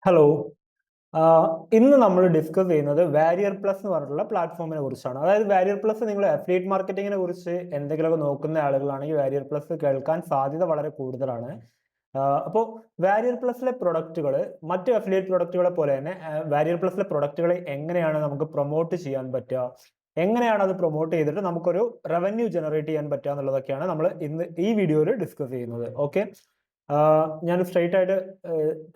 Hello. ആഹ് ഇന്ന് നമ്മൾ discuss ചെയ്യുന്നത് വാരിയർ പ്ലസ് എന്ന് പറഞ്ഞിട്ടുള്ള പ്ലാറ്റ്ഫോമിനെ കുറിച്ചാണ്. അതായത് വാരിയർ പ്ലസ് നിങ്ങൾ അഫിലിയേറ്റ് മാർക്കറ്റിങ്ങിനെ കുറിച്ച് എന്തെങ്കിലുമൊക്കെ നോക്കുന്ന ആളുകളാണെങ്കിൽ വാരിയർ പ്ലസ് കേൾക്കാൻ സാധ്യത വളരെ കൂടുതലാണ്. അപ്പോൾ വാരിയർ പ്ലസിലെ പ്രൊഡക്റ്റുകൾ മറ്റ് അഫിലിയേറ്റ് പ്രൊഡക്റ്റുകളെ പോലെ തന്നെ വാരിയർ പ്ലസിലെ പ്രൊഡക്റ്റുകൾ എങ്ങനെയാണ് നമുക്ക് പ്രൊമോട്ട് ചെയ്യാൻ പറ്റുക, എങ്ങനെയാണ് അത് പ്രൊമോട്ട് ചെയ്തിട്ട് നമുക്കൊരു റവന്യൂ ജനറേറ്റ് ചെയ്യാൻ പറ്റുക എന്നുള്ളതൊക്കെയാണ് നമ്മൾ ഇന്ന് ഈ വീഡിയോയിൽ ഡിസ്കസ് ചെയ്യുന്നത്. ഓക്കെ, ഞാൻ സ്ട്രെയിറ്റ് ആയിട്ട്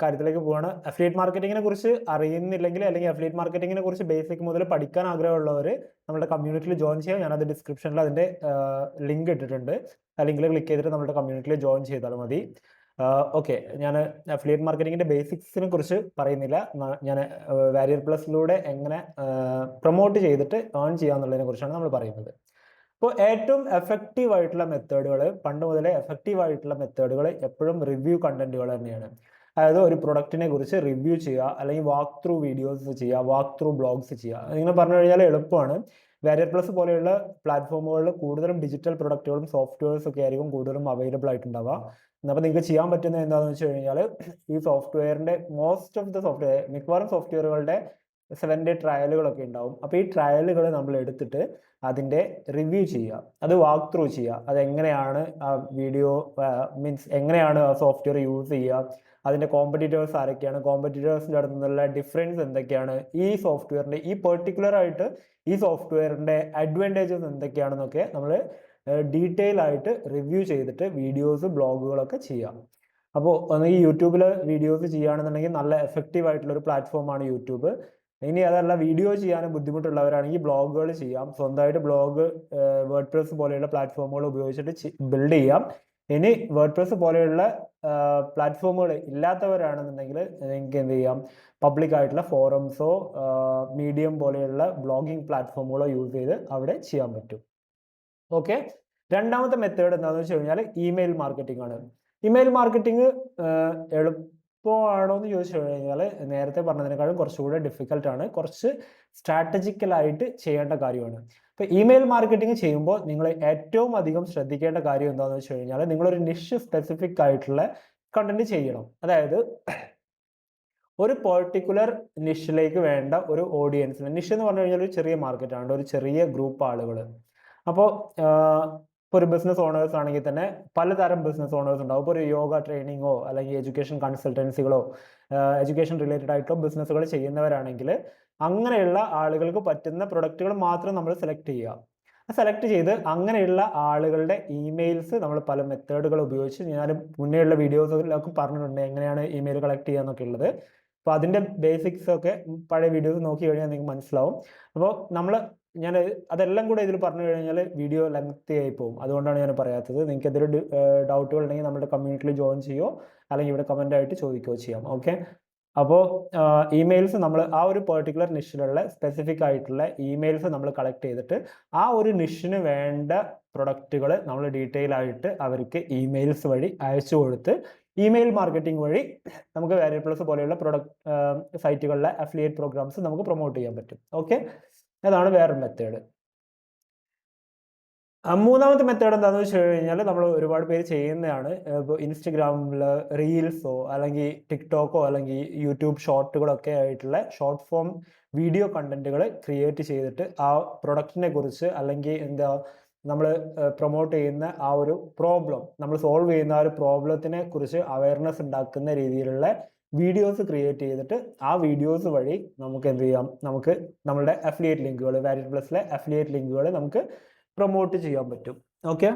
കാര്യത്തിലേക്ക് പോവാണ്. അഫിലിയേറ്റ് മാർക്കറ്റിങ്ങിനെ കുറിച്ച് അറിയുന്നില്ലെങ്കിൽ അല്ലെങ്കിൽ അഫിലിയേറ്റ് മാർക്കറ്റിങ്ങിനെ കുറിച്ച് ബേസിക് മുതൽ പഠിക്കാൻ ആഗ്രഹമുള്ളവർ നമ്മുടെ കമ്മ്യൂണിറ്റിയിൽ ജോയിൻ ചെയ്യാം. ഞാനത് ഡിസ്ക്രിപ്ഷനിൽ അതിന്റെ ലിങ്ക് ഇട്ടിട്ടുണ്ട്. ആ ലിങ്കിൽ ക്ലിക്ക് ചെയ്തിട്ട് നമ്മുടെ കമ്മ്യൂണിറ്റിയിൽ ജോയിൻ ചെയ്താൽ മതി. ഓക്കെ, ഞാൻ അഫിലിയേറ്റ് മാർക്കറ്റിങ്ങിന്റെ ബേസിക്സിനെ കുറിച്ച് പറയുന്നില്ല. ഞാൻ വാരിയർ പ്ലസിലൂടെ എങ്ങനെ പ്രൊമോട്ട് ചെയ്തിട്ട് ഏൺ ചെയ്യാന്നുള്ളതിനെ കുറിച്ചാണ് നമ്മൾ പറയുന്നത്. ഇപ്പോൾ ഏറ്റവും എഫക്റ്റീവ് ആയിട്ടുള്ള മെത്തേഡുകൾ, പണ്ട് മുതലേ എഫക്റ്റീവ് ആയിട്ടുള്ള മെത്തേഡുകൾ എപ്പോഴും റിവ്യൂ കണ്ടന്റുകൾ തന്നെയാണ്. അതായത് ഒരു പ്രൊഡക്റ്റിനെ കുറിച്ച് റിവ്യൂ ചെയ്യുക, അല്ലെങ്കിൽ വാക്ക് ത്രൂ വീഡിയോസ് ചെയ്യുക, വാക്ക് ത്രൂ ബ്ലോഗ്സ് ചെയ്യുക. ഇങ്ങനെ പറഞ്ഞു കഴിഞ്ഞാൽ എളുപ്പമാണ്. വാരിയർ പ്ലസ് പോലെയുള്ള പ്ലാറ്റ്ഫോമുകളിൽ കൂടുതലും ഡിജിറ്റൽ പ്രൊഡക്റ്റുകളും സോഫ്റ്റ്വെയർസ് ഒക്കെ ആയിരിക്കും കൂടുതലും അവൈലബിൾ ആയിട്ടുണ്ടാവുക. അപ്പോൾ നിങ്ങൾക്ക് ചെയ്യാൻ പറ്റുന്നത് എന്താണെന്ന് വെച്ച് കഴിഞ്ഞാൽ, ഈ സോഫ്റ്റ്വെയറിന്റെ മോസ്റ്റ് ഓഫ് ദ സോഫ്റ്റ്വെയർ, മിക്കവാറും സോഫ്റ്റ്വെയറുകളുടെ 7-day ട്രയലുകളൊക്കെ ഉണ്ടാവും. അപ്പോൾ ഈ ട്രയലുകൾ നമ്മൾ എടുത്തിട്ട് അതിൻ്റെ റിവ്യൂ ചെയ്യുക, അത് വാക്ക് ത്രൂ ചെയ്യുക. അതെങ്ങനെയാണ് ആ വീഡിയോ, മീൻസ് എങ്ങനെയാണ് ആ സോഫ്റ്റ്വെയർ യൂസ് ചെയ്യുക, അതിൻ്റെ കോമ്പറ്റീറ്റേഴ്സ് ആരൊക്കെയാണ്, കോമ്പറ്റീറ്റേഴ്സിൻ്റെ അടുത്ത് നിന്നുള്ള ഡിഫറൻസ് എന്തൊക്കെയാണ്, ഈ സോഫ്റ്റ്വെയറിൻ്റെ ഈ പെർട്ടിക്കുലർ ആയിട്ട് ഈ സോഫ്റ്റ്വെയറിൻ്റെ അഡ്വാൻറ്റേജസ് എന്തൊക്കെയാണെന്നൊക്കെ നമ്മൾ ഡീറ്റെയിൽ ആയിട്ട് റിവ്യൂ ചെയ്തിട്ട് വീഡിയോസ്, ബ്ലോഗുകളൊക്കെ ചെയ്യാം. അപ്പോൾ ഈ യൂട്യൂബിൽ വീഡിയോസ് ചെയ്യുകയാണെന്നുണ്ടെങ്കിൽ നല്ല എഫക്റ്റീവ് ആയിട്ടുള്ള ഒരു പ്ലാറ്റ്ഫോമാണ് യൂട്യൂബ്. ഇനി അതല്ല, വീഡിയോ ചെയ്യാനും ബുദ്ധിമുട്ടുള്ളവരാണെങ്കിൽ ബ്ലോഗുകൾ ചെയ്യാം. സ്വന്തമായിട്ട് ബ്ലോഗ് വേർഡ് പ്രസ് പോലെയുള്ള പ്ലാറ്റ്ഫോമുകൾ ഉപയോഗിച്ചിട്ട് ബിൽഡ് ചെയ്യാം. ഇനി വേർഡ് പ്രസ് പോലെയുള്ള പ്ലാറ്റ്ഫോമുകൾ ഇല്ലാത്തവരാണെന്നുണ്ടെങ്കിൽ നിങ്ങൾക്ക് എന്ത് ചെയ്യാം, പബ്ലിക് ആയിട്ടുള്ള ഫോറംസോ മീഡിയം പോലെയുള്ള ബ്ലോഗിംഗ് പ്ലാറ്റ്ഫോമുകളോ യൂസ് ചെയ്ത് അവിടെ ചെയ്യാൻ പറ്റും. ഓക്കെ, രണ്ടാമത്തെ മെത്തേഡ് എന്താണെന്ന് വെച്ച് കഴിഞ്ഞാൽ ഇമെയിൽ മാർക്കറ്റിംഗ് ആണ്. ഇമെയിൽ മാർക്കറ്റിംഗ് എളുപ്പമാണോ എന്ന് ചോദിച്ചു കഴിഞ്ഞാൽ നേരത്തെ പറഞ്ഞതിനേക്കാളും കുറച്ചുകൂടെ ഡിഫിക്കൽട്ടാണ്, കുറച്ച് സ്ട്രാറ്റജിക്കലായിട്ട് ചെയ്യേണ്ട കാര്യമാണ്. ഇപ്പോൾ ഇമെയിൽ മാർക്കറ്റിംഗ് ചെയ്യുമ്പോൾ നിങ്ങൾ ഏറ്റവും അധികം ശ്രദ്ധിക്കേണ്ട കാര്യം എന്താണെന്ന് വെച്ച് കഴിഞ്ഞാൽ, നിങ്ങളൊരു നിഷ് സ്പെസിഫിക് ആയിട്ടുള്ള കണ്ടന്റ് ചെയ്യണം. അതായത് ഒരു പെർട്ടിക്കുലർ നിഷിലേക്ക് വേണ്ട ഒരു ഓഡിയൻസിന്, നിഷ് എന്ന് പറഞ്ഞു കഴിഞ്ഞാൽ ഒരു ചെറിയ മാർക്കറ്റാണ്, ഒരു ചെറിയ ഗ്രൂപ്പ് ആളുകൾ. അപ്പോൾ ഇപ്പോൾ ഒരു ബിസിനസ് ഓണേഴ്സ് ആണെങ്കിൽ തന്നെ പലതരം ബിസിനസ് ഓണേഴ്സ് ഉണ്ടാവും. ഇപ്പോൾ ഒരു യോഗ ട്രെയിനിങ്ങോ അല്ലെങ്കിൽ എഡ്യൂക്കേഷൻ കൺസൾട്ടൻസികളോ എഡ്യൂക്കേഷൻ റിലേറ്റഡ് ആയിട്ടുള്ള ബിസിനസ്സുകൾ ചെയ്യുന്നവരാണെങ്കിൽ അങ്ങനെയുള്ള ആളുകൾക്ക് പറ്റുന്ന പ്രൊഡക്റ്റുകൾ മാത്രം നമ്മൾ സെലക്ട് ചെയ്യുക. സെലക്ട് ചെയ്ത് അങ്ങനെയുള്ള ആളുകളുടെ ഇമെയിൽസ് നമ്മൾ പല മെത്തേഡുകൾ ഉപയോഗിച്ച്, ഞാൻ മുന്നേയുള്ള വീഡിയോസിലൊക്കെ പറഞ്ഞിട്ടുണ്ട് എങ്ങനെയാണ് ഇമെയിൽ കളക്ട് ചെയ്യുക എന്നൊക്കെ ഉള്ളത്. അപ്പോൾ അതിൻ്റെ ബേസിക്സ് ഒക്കെ പഴയ വീഡിയോസ് നോക്കി കഴിഞ്ഞാൽ നിങ്ങൾക്ക് മനസ്സിലാവും. അപ്പോൾ ഞാൻ അതെല്ലാം കൂടെ ഇതിൽ പറഞ്ഞു കഴിഞ്ഞാൽ വീഡിയോ ലെങ്തി ആയി പോകും. അതുകൊണ്ടാണ് ഞാൻ പറയാത്തത്. നിങ്ങൾക്ക് എന്തെങ്കിലും ഡൗട്ടുകൾ ഉണ്ടെങ്കിൽ നമ്മുടെ കമ്മ്യൂണിറ്റിയിൽ ജോയിൻ ചെയ്യുമോ അല്ലെങ്കിൽ ഇവിടെ കമൻ്റ് ആയിട്ട് ചോദിക്കുകയോ ചെയ്യാം. ഓക്കെ, അപ്പോൾ ഇമെയിൽസ് നമ്മൾ ആ ഒരു പെർട്ടിക്കുലർ നിഷിലുള്ള സ്പെസിഫിക് ആയിട്ടുള്ള ഇമെയിൽസ് നമ്മൾ കളക്ട് ചെയ്തിട്ട് ആ ഒരു നിഷിന് വേണ്ട പ്രൊഡക്റ്റുകൾ നമ്മൾ ഡീറ്റെയിൽ ആയിട്ട് അവർക്ക് ഇമെയിൽസ് വഴി അയച്ചു കൊടുത്ത് ഇമെയിൽ മാർക്കറ്റിംഗ് വഴി നമുക്ക് വാരിയർ പ്ലസ് പോലെയുള്ള പ്രൊഡക്റ്റ് സൈറ്റുകളിലെ അഫിലിയേറ്റ് പ്രോഗ്രാംസ് നമുക്ക് പ്രൊമോട്ട് ചെയ്യാൻ പറ്റും. ഓക്കെ, അതാണ് വേറൊരു മെത്തേഡ്. മൂന്നാമത്തെ മെത്തേഡ് എന്താണെന്ന് വെച്ച് കഴിഞ്ഞാൽ, നമ്മൾ ഒരുപാട് പേര് ചെയ്യുന്നതാണ്. ഇപ്പോൾ ഇൻസ്റ്റഗ്രാമിൽ റീൽസോ അല്ലെങ്കിൽ ടിക്ടോക്കോ അല്ലെങ്കിൽ യൂട്യൂബ് ഷോർട്ടുകളൊക്കെ ആയിട്ടുള്ള ഷോർട്ട് ഫോം വീഡിയോ കണ്ടന്റുകൾ ക്രിയേറ്റ് ചെയ്തിട്ട് ആ പ്രൊഡക്റ്റിനെ കുറിച്ച് അല്ലെങ്കിൽ എന്താ നമ്മൾ പ്രൊമോട്ട് ചെയ്യുന്ന ആ ഒരു പ്രോബ്ലം, നമ്മൾ സോൾവ് ചെയ്യുന്ന ആ ഒരു പ്രോബ്ലത്തിനെ കുറിച്ച് അവയർനെസ് ഉണ്ടാക്കുന്ന രീതിയിലുള്ള വീഡിയോസ് ക്രിയേറ്റ് ചെയ്തിട്ട് ആ വീഡിയോസ് വഴി നമുക്ക് എന്ത് ചെയ്യാം, നമുക്ക് നമ്മളുടെ അഫിലിയേറ്റ് ലിങ്കുകൾ, വാരിയർ പ്ലസിലെ അഫിലിയേറ്റ് ലിങ്കുകൾ നമുക്ക് പ്രൊമോട്ട് ചെയ്യാൻ പറ്റും. ഓക്കെ,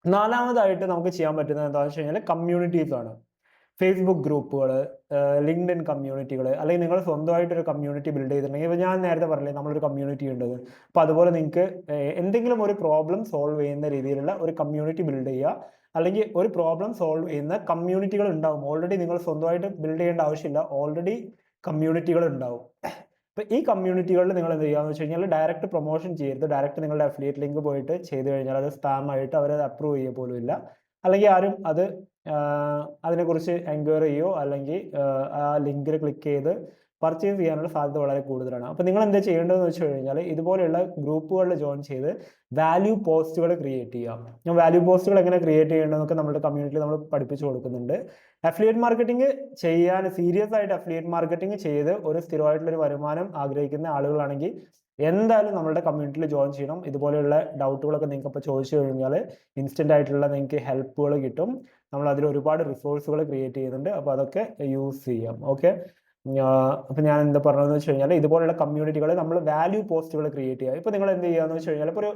നാലാമതായിട്ട് നമുക്ക് ചെയ്യാൻ പറ്റുന്നത് എന്താണെന്ന് വെച്ച് കഴിഞ്ഞാൽ കമ്മ്യൂണിറ്റീസ് ആണ്. ഫേസ്ബുക്ക് ഗ്രൂപ്പുകൾ, ലിങ്ക്ഡിൻ കമ്മ്യൂണിറ്റികൾ, അല്ലെങ്കിൽ നിങ്ങൾ സ്വന്തമായിട്ടൊരു കമ്മ്യൂണിറ്റി ബിൽഡ് ചെയ്തിട്ടുണ്ടെങ്കിൽ, ഇപ്പോൾ ഞാൻ നേരത്തെ പറഞ്ഞില്ലേ നമ്മളൊരു കമ്മ്യൂണിറ്റി ഉണ്ടെന്ന്. അപ്പോൾ അതുപോലെ നിങ്ങൾക്ക് എന്തെങ്കിലും ഒരു പ്രോബ്ലം സോൾവ് ചെയ്യുന്ന രീതിയിലുള്ള ഒരു കമ്മ്യൂണിറ്റി ബിൽഡ് ചെയ്യുക, അല്ലെങ്കിൽ ഒരു പ്രോബ്ലം സോൾവ് ചെയ്യുന്ന കമ്മ്യൂണിറ്റികൾ ഉണ്ടാവും. ഓൾറെഡി നിങ്ങൾ സ്വന്തമായിട്ട് ബിൽഡ് ചെയ്യേണ്ട ആവശ്യമില്ല, ഓൾറെഡി കമ്മ്യൂണിറ്റികൾ ഉണ്ടാവും. അപ്പോൾ ഈ കമ്മ്യൂണിറ്റികളിൽ നിങ്ങൾ എന്ത് ചെയ്യുക വെച്ച് കഴിഞ്ഞാൽ, ഡയറക്റ്റ് പ്രൊമോഷൻ ചെയ്യരുത്. ഡയറക്റ്റ് നിങ്ങളുടെ അഫിലിയേറ്റ് ലിങ്ക് പോയിട്ട് ചെയ്ത് കഴിഞ്ഞാൽ അത് സ്പാം ആയിട്ട് അവരത് അപ്രൂവ് ചെയ്യുക പോലും ഇല്ല, അല്ലെങ്കിൽ ആരും അത് അതിനെക്കുറിച്ച് എൻക്വയറി ചെയ്യോ അല്ലെങ്കിൽ ആ ലിങ്കിൽ ക്ലിക്ക് ചെയ്ത് പർച്ചേസ് ചെയ്യാനുള്ള സാധ്യത വളരെ കൂടുതലാണ്. അപ്പോൾ നിങ്ങൾ എന്താ ചെയ്യേണ്ടതെന്ന് വെച്ച് കഴിഞ്ഞാൽ ഇതുപോലെയുള്ള ഗ്രൂപ്പുകളിൽ ജോയിൻ ചെയ്ത് വാല്യൂ പോസ്റ്റുകൾ ക്രിയേറ്റ് ചെയ്യാം. ഞാൻ വാല്യൂ പോസ്റ്റുകൾ എങ്ങനെ ക്രിയേറ്റ് ചെയ്യേണ്ടതെന്നൊക്കെ നമ്മുടെ കമ്മ്യൂണിറ്റിയിൽ നമ്മൾ പഠിപ്പിച്ചു കൊടുക്കുന്നുണ്ട്. അഫിലിയേറ്റ് മാർക്കറ്റിംഗ് ചെയ്യാൻ സീരിയസ് ആയിട്ട് അഫിലിയേറ്റ് മാർക്കറ്റിംഗ് ചെയ്ത് ഒരു സ്ഥിരമായിട്ടുള്ളൊരു വരുമാനം ആഗ്രഹിക്കുന്ന ആളുകളാണെങ്കിൽ എന്തായാലും നമ്മുടെ കമ്മ്യൂണിറ്റിയിൽ ജോയിൻ ചെയ്യണം. ഇതുപോലെയുള്ള ഡൗട്ടുകളൊക്കെ നിങ്ങൾക്ക് ഇപ്പോൾ ചോദിച്ചു കഴിഞ്ഞാൽ ഇൻസ്റ്റൻ്റ് ആയിട്ടുള്ള നിങ്ങൾക്ക് ഹെൽപ്പുകൾ കിട്ടും. നമ്മൾ അതിൽ ഒരുപാട് റിസോഴ്സുകൾ ക്രിയേറ്റ് ചെയ്യുന്നുണ്ട്. അപ്പോൾ അതൊക്കെ യൂസ് ചെയ്യാം. ഓക്കെ, അപ്പോൾ ഞാൻ എന്താ പറഞ്ഞതെന്ന് വെച്ച് കഴിഞ്ഞാൽ ഇതുപോലുള്ള കമ്മ്യൂണിറ്റികൾ നമ്മൾ വാല്യൂ പോസ്റ്റുകൾ ക്രിയേറ്റ് ചെയ്യുക. ഇപ്പോൾ നിങ്ങൾ എന്ത് ചെയ്യുകയെന്ന് വെച്ച് കഴിഞ്ഞാൽ ഇപ്പോൾ ഒരു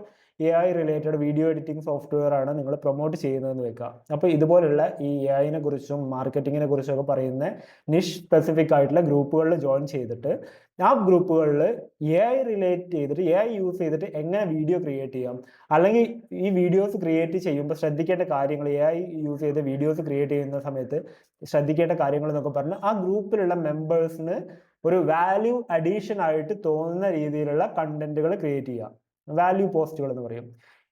AI related video editing software ആണ് നിങ്ങൾ പ്രൊമോട്ട് ചെയ്യുന്നതെന്ന് വെക്കുക. അപ്പോൾ ഇതുപോലുള്ള ഈ AIനെ കുറിച്ചും മാർക്കറ്റിങ്ങിനെ കുറിച്ചൊക്കെ പറയുന്ന നിഷ് സ്പെസിഫിക് ആയിട്ടുള്ള ഗ്രൂപ്പുകളിൽ ജോയിൻ ചെയ്തിട്ട് ആ ഗ്രൂപ്പുകളിൽ AI റിലേറ്റ് ചെയ്തിട്ട് AI യൂസ് ചെയ്തിട്ട് എങ്ങനെ വീഡിയോ ക്രിയേറ്റ് ചെയ്യാം, അല്ലെങ്കിൽ ഈ വീഡിയോസ് ക്രിയേറ്റ് ചെയ്യുമ്പോൾ ശ്രദ്ധിക്കേണ്ട കാര്യങ്ങൾ, AI യൂസ് ചെയ്ത് വീഡിയോസ് ക്രിയേറ്റ് ചെയ്യുന്ന സമയത്ത് ശ്രദ്ധിക്കേണ്ട കാര്യങ്ങൾ എന്നൊക്കെ പറഞ്ഞ് ആ ഗ്രൂപ്പിലുള്ള മെമ്പേഴ്സിന് ഒരു വാല്യൂ അഡീഷൻ ആയിട്ട് തോന്നുന്ന രീതിയിലുള്ള കണ്ടന്റുകൾ ക്രിയേറ്റ് ചെയ്യുക. വാല്യൂ പോസ്റ്റുകൾ എന്ന് പറയും.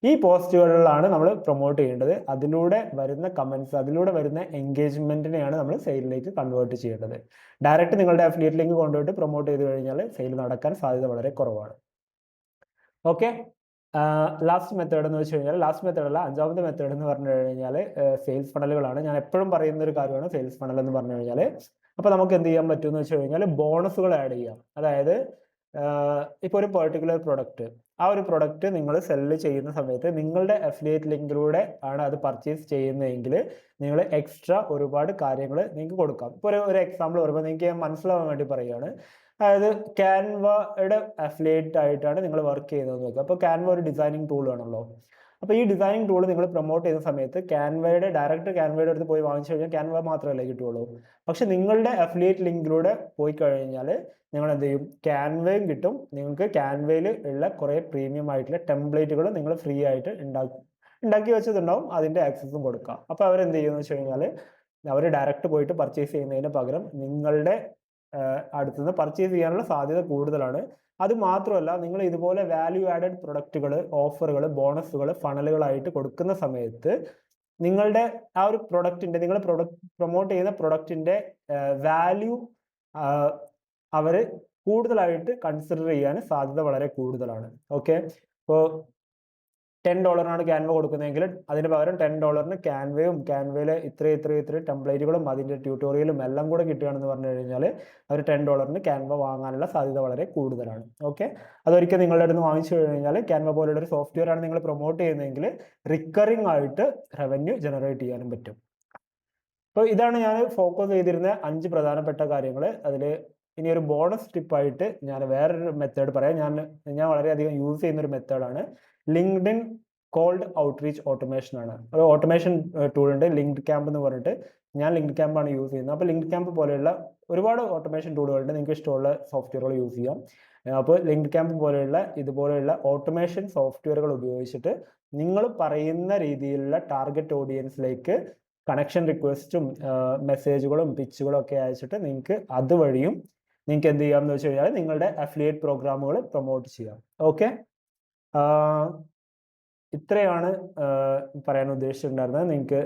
ഈ പോസ്റ്റുകളിലാണ് നമ്മൾ പ്രൊമോട്ട് ചെയ്യേണ്ടത്. അതിലൂടെ വരുന്ന കമൻസ്, അതിലൂടെ വരുന്ന എൻഗേജ്മെന്റിനെയാണ് നമ്മൾ സെയിലിലേക്ക് കൺവേർട്ട് ചെയ്യേണ്ടത്. ഡയറക്റ്റ് നിങ്ങളുടെ അഫിലിയേറ്റ് ലിങ്ക് കൊണ്ടുപോയിട്ട് പ്രൊമോട്ട് ചെയ്ത് കഴിഞ്ഞാൽ സെയിൽ നടക്കാൻ സാധ്യത വളരെ കുറവാണ്. ഓക്കെ, ലാസ്റ്റ് മെത്തേഡ് എന്ന് വെച്ച് കഴിഞ്ഞാൽ, ലാസ്റ്റ് മെത്തേഡ് അല്ല, അഞ്ചാമത്തെ മെത്തേഡ് എന്ന് പറഞ്ഞു കഴിഞ്ഞാൽ സെയിൽസ് ഫണലുകളാണ്. ഞാൻ എപ്പോഴും പറയുന്ന ഒരു കാര്യമാണ് സെയിൽസ് ഫണൽ എന്ന് പറഞ്ഞു കഴിഞ്ഞാൽ. അപ്പോൾ നമുക്ക് എന്ത് ചെയ്യാൻ പറ്റുമെന്ന് വെച്ച് കഴിഞ്ഞാൽ ബോണസുകൾ ആഡ് ചെയ്യാം. അതായത് ഇപ്പോൾ ഒരു പെർട്ടിക്കുലർ പ്രൊഡക്റ്റ്, ആ ഒരു പ്രൊഡക്റ്റ് നിങ്ങൾ സെല്ല് ചെയ്യുന്ന സമയത്ത് നിങ്ങളുടെ അഫിലിയേറ്റ് ലിങ്കിലൂടെ ആണ് അത് പർച്ചേസ് ചെയ്യുന്നതെങ്കിൽ നിങ്ങൾ എക്സ്ട്രാ ഒരുപാട് കാര്യങ്ങൾ നിങ്ങൾക്ക് കൊടുക്കാം. ഇപ്പോൾ ഒരു എക്സാമ്പിൾ പറയുമ്പോൾ നിങ്ങൾക്ക് മനസ്സിലാവാൻ വേണ്ടി പറയുകയാണ്. അതായത് ക്യാൻവയുടെ അഫിലിയേറ്റ് ആയിട്ടാണ് നിങ്ങൾ വർക്ക് ചെയ്യുന്നതെന്ന് വെക്കുക. അപ്പോൾ ക്യാൻവ ഒരു ഡിസൈനിങ് ടൂൾ ആണല്ലോ. അപ്പോൾ ഈ ഡിസൈനിങ് ടൂൾ നിങ്ങൾ പ്രൊമോട്ട് ചെയ്യുന്ന സമയത്ത് ഡയറക്റ്റ് ക്യാൻവയുടെ അടുത്ത് പോയി വാങ്ങിച്ചു കഴിഞ്ഞാൽ ക്യാൻവ മാത്രമല്ലേ കിട്ടുള്ളൂ. പക്ഷെ നിങ്ങളുടെ അഫിലിയേറ്റ് ലിങ്കിലൂടെ പോയി കഴിഞ്ഞാൽ നിങ്ങൾ എന്ത് ചെയ്യും, ക്യാൻവയും കിട്ടും. നിങ്ങൾക്ക് ക്യാൻവയിൽ ഉള്ള കുറേ പ്രീമിയം ആയിട്ടുള്ള ടെംപ്ലേറ്റുകൾ നിങ്ങൾ ഫ്രീ ആയിട്ട് ഉണ്ടാക്കി വെച്ചതുണ്ടാവും, അതിൻ്റെ ആക്സസും കൊടുക്കാം. അപ്പോൾ അവരെന്ത് ചെയ്യുമെന്ന് വെച്ച് കഴിഞ്ഞാൽ അവർ ഡയറക്റ്റ് പോയിട്ട് പർച്ചേസ് ചെയ്യുന്നതിന് പകരം നിങ്ങളുടെ അടുത്തുനിന്ന് പർച്ചേസ് ചെയ്യാനുള്ള സാധ്യത കൂടുതലാണ്. അത് മാത്രമല്ല, നിങ്ങൾ ഇതുപോലെ വാല്യൂ ആഡഡ് പ്രൊഡക്റ്റുകൾ, ഓഫറുകൾ, ബോണസുകൾ ഫണലുകളായിട്ട് കൊടുക്കുന്ന സമയത്ത് നിങ്ങളുടെ ആ ഒരു പ്രൊഡക്റ്റിൻ്റെ, നിങ്ങൾ പ്രൊമോട്ട് ചെയ്യുന്ന പ്രൊഡക്റ്റിൻ്റെ വാല്യൂ അവർ കൂടുതലായിട്ട് കൺസിഡർ ചെയ്യാൻ സാധ്യത വളരെ കൂടുതലാണ്. ഓക്കെ, ഇപ്പോൾ $10 ക്യാൻവ കൊടുക്കുന്നതെങ്കിൽ അതിന് പകരം $10 ക്യാൻവയും ക്യാൻവയിലെ ഇത്ര ടെംപ്ലേറ്റുകളും അതിൻ്റെ ട്യൂട്ടോറിയലും എല്ലാം കൂടെ കിട്ടുകയാണെന്ന് പറഞ്ഞു കഴിഞ്ഞാൽ അവർ $10 ക്യാൻവ വാങ്ങാനുള്ള സാധ്യത വളരെ കൂടുതലാണ്. ഓക്കെ, അതൊരിക്കൽ നിങ്ങളുടെ അടുത്ത് വാങ്ങിച്ചു കഴിഞ്ഞാൽ ക്യാൻവ പോലുള്ള ഒരു സോഫ്റ്റ്വെയർ ആണ് നിങ്ങൾ പ്രൊമോട്ട് ചെയ്യുന്നതെങ്കിൽ റിക്കറിംഗ് ആയിട്ട് റവന്യൂ ജനറേറ്റ് ചെയ്യാനും പറ്റും. അപ്പോൾ ഇതാണ് ഞാൻ ഫോക്കസ് ചെയ്തിരുന്ന 5 പ്രധാനപ്പെട്ട കാര്യങ്ങൾ. അതിൽ ഇനി ഒരു ബോണസ് ടിപ്പായിട്ട് ഞാൻ വേറൊരു മെത്തേഡ് പറയാം. ഞാൻ വളരെയധികം യൂസ് ചെയ്യുന്നൊരു മെത്തേഡാണ് ലിങ്ക്ഡിൻ കോൾഡ് ഔട്ട്റീച്ച് ഓട്ടോമേഷൻ ആണ്. ഒരു ഓട്ടോമേഷൻ ടൂൾ ഉണ്ട്, ലിങ്ക്ഡ് ക്യാമ്പ് എന്ന് പറഞ്ഞിട്ട്. ഞാൻ ലിങ്ക്ഡ് ക്യാമ്പാണ് യൂസ് ചെയ്യുന്നത്. അപ്പോൾ ലിങ്ക്ഡ് ക്യാമ്പ് പോലെയുള്ള ഒരുപാട് ഓട്ടോമേഷൻ ടൂളുകളുണ്ട്, നിങ്ങൾക്ക് ഇഷ്ടമുള്ള സോഫ്റ്റ്വെയറുകൾ യൂസ് ചെയ്യാം. അപ്പോൾ ലിങ്ക്ഡ് ക്യാമ്പ് പോലെയുള്ള ഇതുപോലെയുള്ള ഓട്ടോമേഷൻ സോഫ്റ്റ്വെയറുകൾ ഉപയോഗിച്ചിട്ട് നിങ്ങൾ പറയുന്ന രീതിയിലുള്ള ടാർഗറ്റ് ഓഡിയൻസിലേക്ക് കണക്ഷൻ റിക്വസ്റ്റും മെസ്സേജുകളും പിച്ചുകളും ഒക്കെ അയച്ചിട്ട് നിങ്ങൾക്ക് അതുവഴിയും നിങ്ങൾക്ക് എന്ത് ചെയ്യാമെന്ന് വെച്ച് കഴിഞ്ഞാൽ നിങ്ങളുടെ അഫിലിയേറ്റ് പ്രോഗ്രാമുകൾ പ്രൊമോട്ട് ചെയ്യാം. ഓക്കെ, ഇത്രയാണ് പറയാൻ ഉദ്ദേശിച്ചിട്ടുണ്ടായിരുന്നത്. നിങ്ങൾക്ക്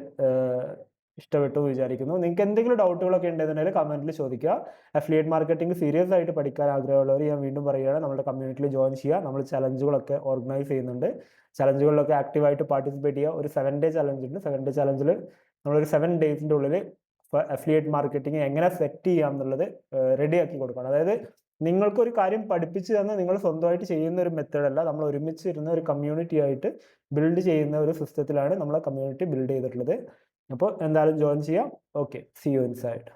ഇഷ്ടപ്പെട്ടു വിചാരിക്കുന്നു. നിങ്ങൾക്ക് എന്തെങ്കിലും ഡൗട്ടുകളൊക്കെ ഉണ്ടെന്നുണ്ടെങ്കിൽ കമൻറ്റിൽ ചോദിക്കുക. അഫിലിയേറ്റ് മാർക്കറ്റിംഗ് സീരിയസ് ആയിട്ട് പഠിക്കാൻ ആഗ്രഹമുള്ളവർ ഞാൻ വീണ്ടും പറയുകയാണ്, നമ്മുടെ കമ്മ്യൂണിറ്റിയിൽ ജോയിൻ ചെയ്യുക. നമ്മൾ ചലഞ്ചുകളൊക്കെ ഓർഗനൈസ് ചെയ്യുന്നുണ്ട്. ചലഞ്ചുകളിലൊക്കെ ആക്റ്റീവായിട്ട് പാർട്ടിസിപ്പേറ്റ് ചെയ്യുക. ഒരു 7 ഡേ ചലഞ്ച് ഉണ്ട്. 7 ഡേ ചലഞ്ചിൽ നമ്മളൊരു 7 ഡേയ്സിൻ്റെ ഉള്ളിൽ അഫിലിയേറ്റ് മാർക്കറ്റിംഗ് എങ്ങനെ സെറ്റ് ചെയ്യാം എന്നുള്ളത് റെഡിയാക്കി കൊടുക്കണം. അതായത് നിങ്ങൾക്കൊരു കാര്യം പഠിപ്പിച്ച് തന്ന് നിങ്ങൾ സ്വന്തമായിട്ട് ചെയ്യുന്ന ഒരു മെത്തേഡല്ല, നമ്മൾ ഒരുമിച്ച് ഇരുന്ന ഒരു കമ്മ്യൂണിറ്റി ആയിട്ട് ബിൽഡ് ചെയ്യുന്ന ഒരു സിസ്റ്റത്തിലാണ് നമ്മളെ കമ്മ്യൂണിറ്റി ബിൽഡ് ചെയ്തിട്ടുള്ളത്. അപ്പോൾ എന്തായാലും ജോയിൻ ചെയ്യാം. Okay, see you inside.